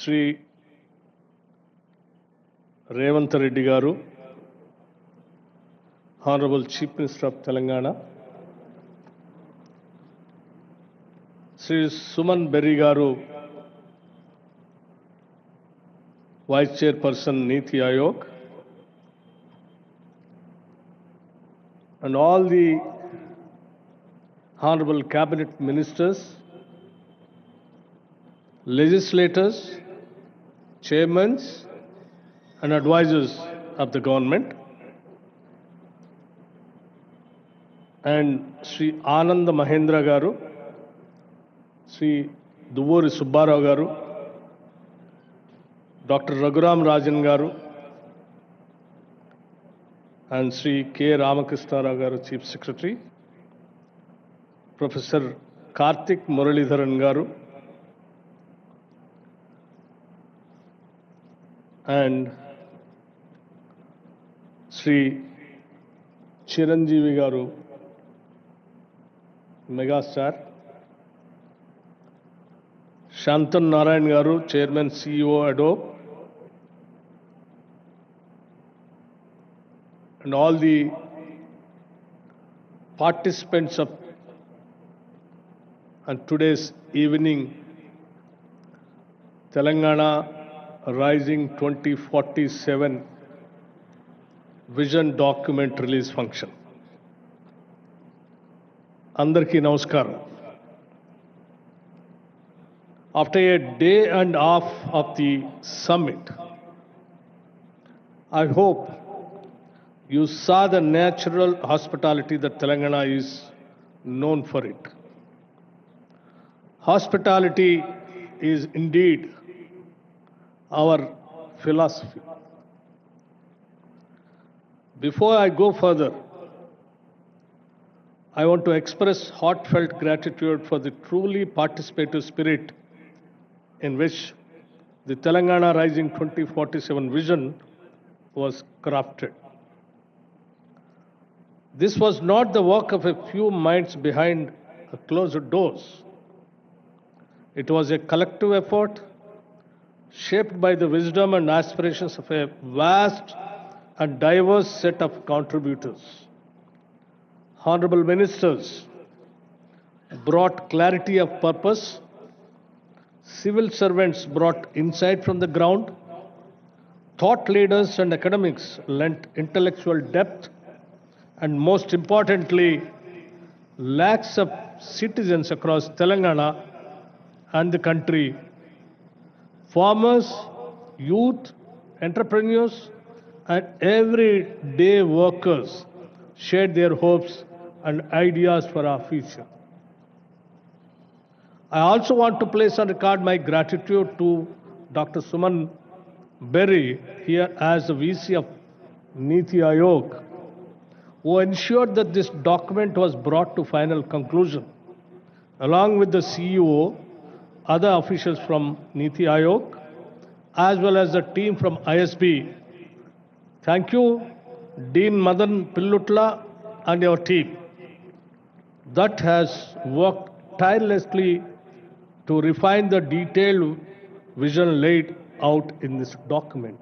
Sri Revanth Reddy garu, Honorable Chief Minister of Telangana, Sri Suman Berry garu, Vice Chairperson Niti Aayog, and all the Honorable Cabinet Ministers, legislators, chairmen, and advisors of the government, and Sri Ananda Mahendra garu, Sri Duvuri Subbarao garu, Dr. Raghuram Rajan garu, and Sri K. Ramakrishna Rao garu, Chief Secretary, Professor Karthik Muralidharan garu, and Sri Chiranjeevi garu, Megastar, Shantan Narayan garu, Chairman CEO Adobe, and all the participants of today's evening Telangana Rising 2047 Vision Document Release Function. Andarki Namaskaram. After a day and a half of the summit, I hope you saw the natural hospitality that Telangana is known for it. Hospitality is indeed our philosophy. Before I go further, I want to express heartfelt gratitude for the truly participative spirit in which the Telangana Rising 2047 vision was crafted. This was not the work of a few minds behind closed doors. It was a collective effort shaped by the wisdom and aspirations of a vast and diverse set of contributors. Honorable ministers brought clarity of purpose, civil servants brought insight from the ground, thought leaders and academics lent intellectual depth, and most importantly, lakhs of citizens across Telangana and the country, farmers, youth, entrepreneurs, and everyday workers shared their hopes and ideas for our future. I also want to place on record my gratitude to Dr. Suman Berry here as the VC of Niti Aayog, who ensured that this document was brought to final conclusion, along with the CEO, other officials from Niti Aayog, as well as the team from ISB. Thank you, Dean Madan Pillutla and your team that has worked tirelessly to refine the detailed vision laid out in this document.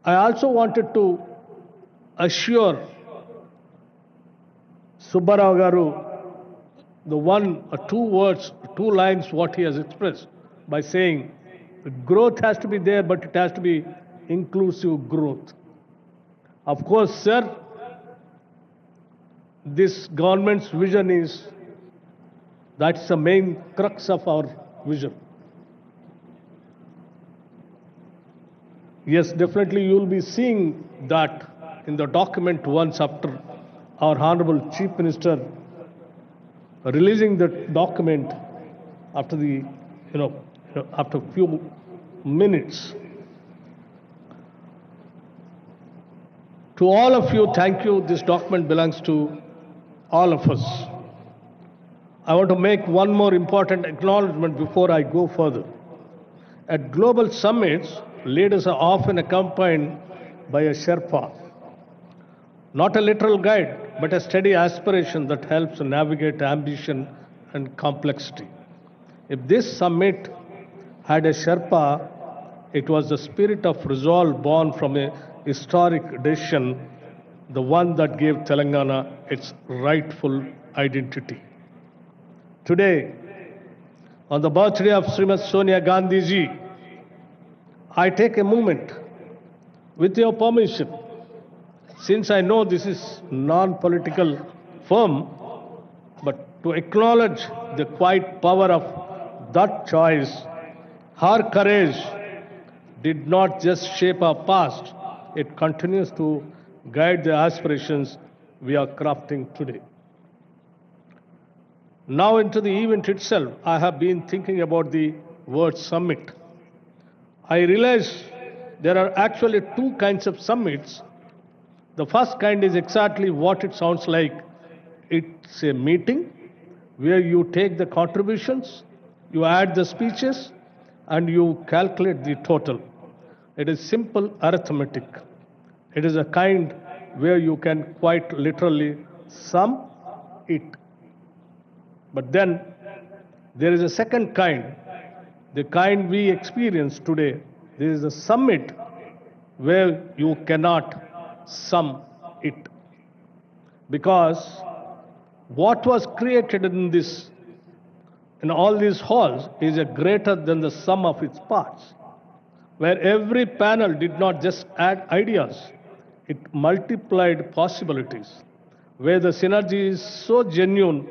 I also wanted to assure Subbarao garu the one or two words, two lines what he has expressed by saying growth has to be there, but it has to be inclusive growth. Of course, sir, this government's vision is, that's the main crux of our vision. Yes, definitely you will be seeing that in the document once after our Honorable Chief Minister releasing the document after the, after a few minutes. To all of you, thank you. This document belongs to all of us. I want to make one more important acknowledgement before I go further. At global summits, leaders are often accompanied by a Sherpa, not a literal guide, but a steady aspiration that helps navigate ambition and complexity. If this summit had a Sherpa, it was the spirit of resolve born from a historic decision, the one that gave Telangana its rightful identity. Today, on the birthday of Srimati Sonia Gandhi ji, I take a moment, with your permission, since I know this is non-political forum, but to acknowledge the quiet power of that choice. Her courage did not just shape our past, it continues to guide the aspirations we are crafting today. Now into the event itself, I have been thinking about the word summit. I realize there are actually two kinds of summits. The first kind is exactly what it sounds like. It's a meeting where you take the contributions, you add the speeches, and you calculate the total. It is simple arithmetic. It is a kind where you can quite literally sum it. But then there is a second kind, the kind we experience today. There is a summit where you cannot sum it. Because what was created in all these halls is a greater than the sum of its parts, where every panel did not just add ideas, it multiplied possibilities, where the synergy is so genuine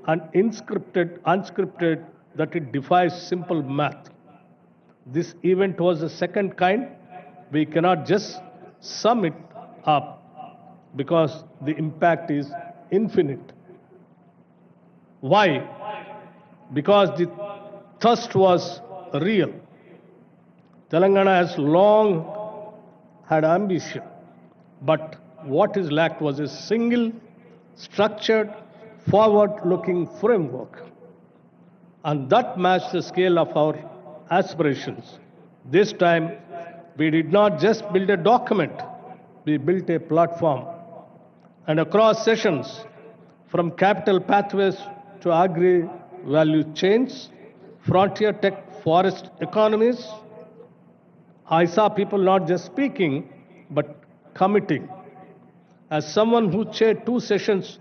and unscripted that it defies simple math. This event was the second kind. We cannot just sum it up because the impact is infinite. Why? Because the thirst was real. Telangana has long had ambition, but what is lacked was a single, structured, forward-looking framework. And that matched the scale of our aspirations. This time, we did not just build a document, we built a platform. And across sessions, from capital pathways to agri-value chains, frontier tech forest economies, I saw people not just speaking, but committing. As someone who chaired two sessions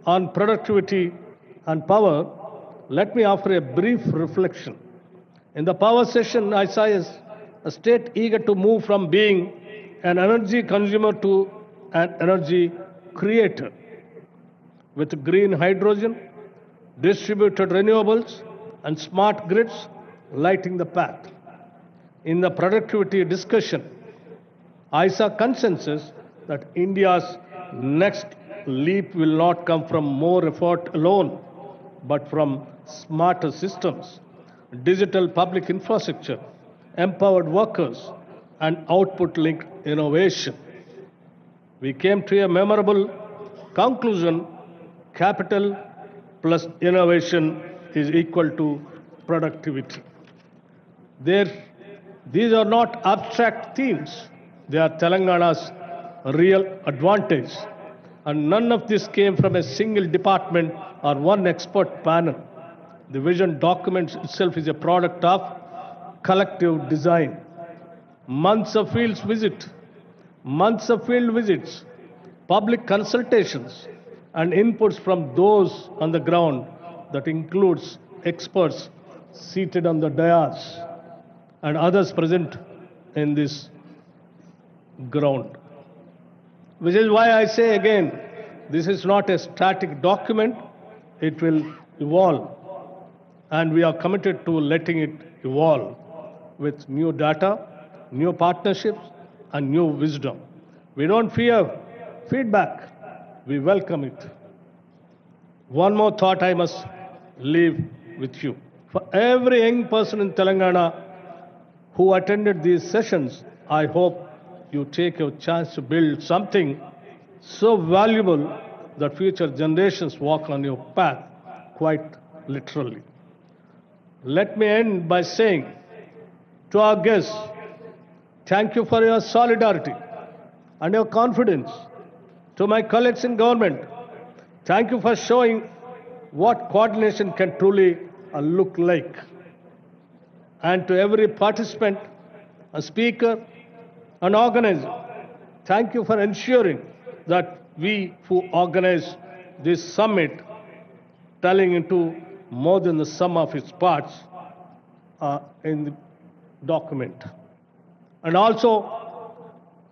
on productivity and power, let me offer a brief reflection. In the power session, I saw a state eager to move from being an energy consumer to an energy creator, with green hydrogen, distributed renewables, and smart grids lighting the path. In the productivity discussion, I saw consensus that India's next leap will not come from more effort alone, but from smarter systems, digital public infrastructure, empowered workers, and output-linked innovation. We came to a memorable conclusion: capital plus innovation is equal to productivity. These are not abstract themes. They are Telangana's real advantage. And none of this came from a single department or one expert panel. The vision document itself is a product of collective design. Months of field visits, public consultations, and inputs from those on the ground, that includes experts seated on the dais and others present in this ground. Which is why I say again, this is not a static document, it will evolve. And we are committed to letting it evolve with new data, new partnerships, and new wisdom. We don't fear feedback, we welcome it. One more thought I must leave with you. For every young person in Telangana who attended these sessions, I hope you take your chance to build something so valuable that future generations walk on your path, quite literally. Let me end by saying to our guests, thank you for your solidarity and your confidence. To my colleagues in government, thank you for showing what coordination can truly look like. and to every participant, a speaker, an organizer. Thank you for ensuring that we who organize this summit, telling into more than the sum of its parts, in the document. And also,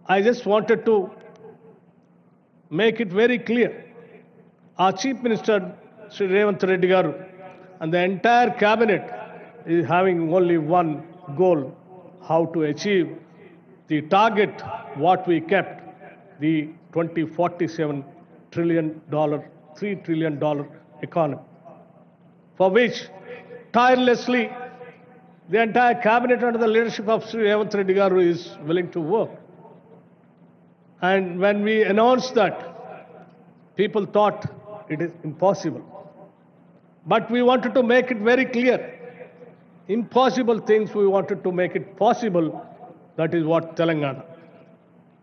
I just wanted to make it very clear. Our Chief Minister, Sri Revanth Reddy garu, and the entire cabinet is having only one goal: how to achieve the target what we kept, the 2047 $1 trillion, $3 trillion economy, for which tirelessly the entire cabinet under the leadership of Sri Revanth Reddy garu is willing to work. And when we announced that, people thought it is impossible. But we wanted to make it very clear. Impossible things, we wanted to make it possible. That is what Telangana.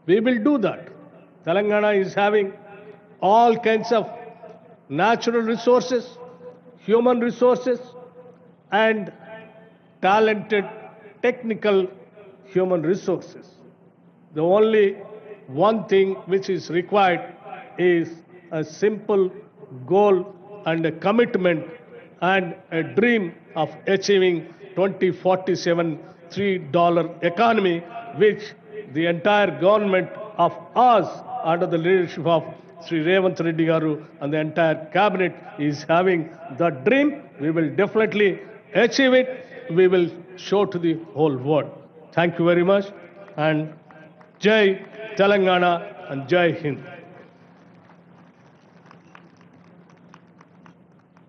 We will do that. Telangana is having all kinds of natural resources, human resources, and talented technical human resources. The only one thing which is required is a simple goal and a commitment and a dream of achieving 2047 $3 economy, which the entire government of us under the leadership of Sri Revanth Reddy garu and the entire cabinet is having that dream. We will definitely achieve it. We will show to the whole world. Thank you very much, and Jai Telangana and Jai Hind.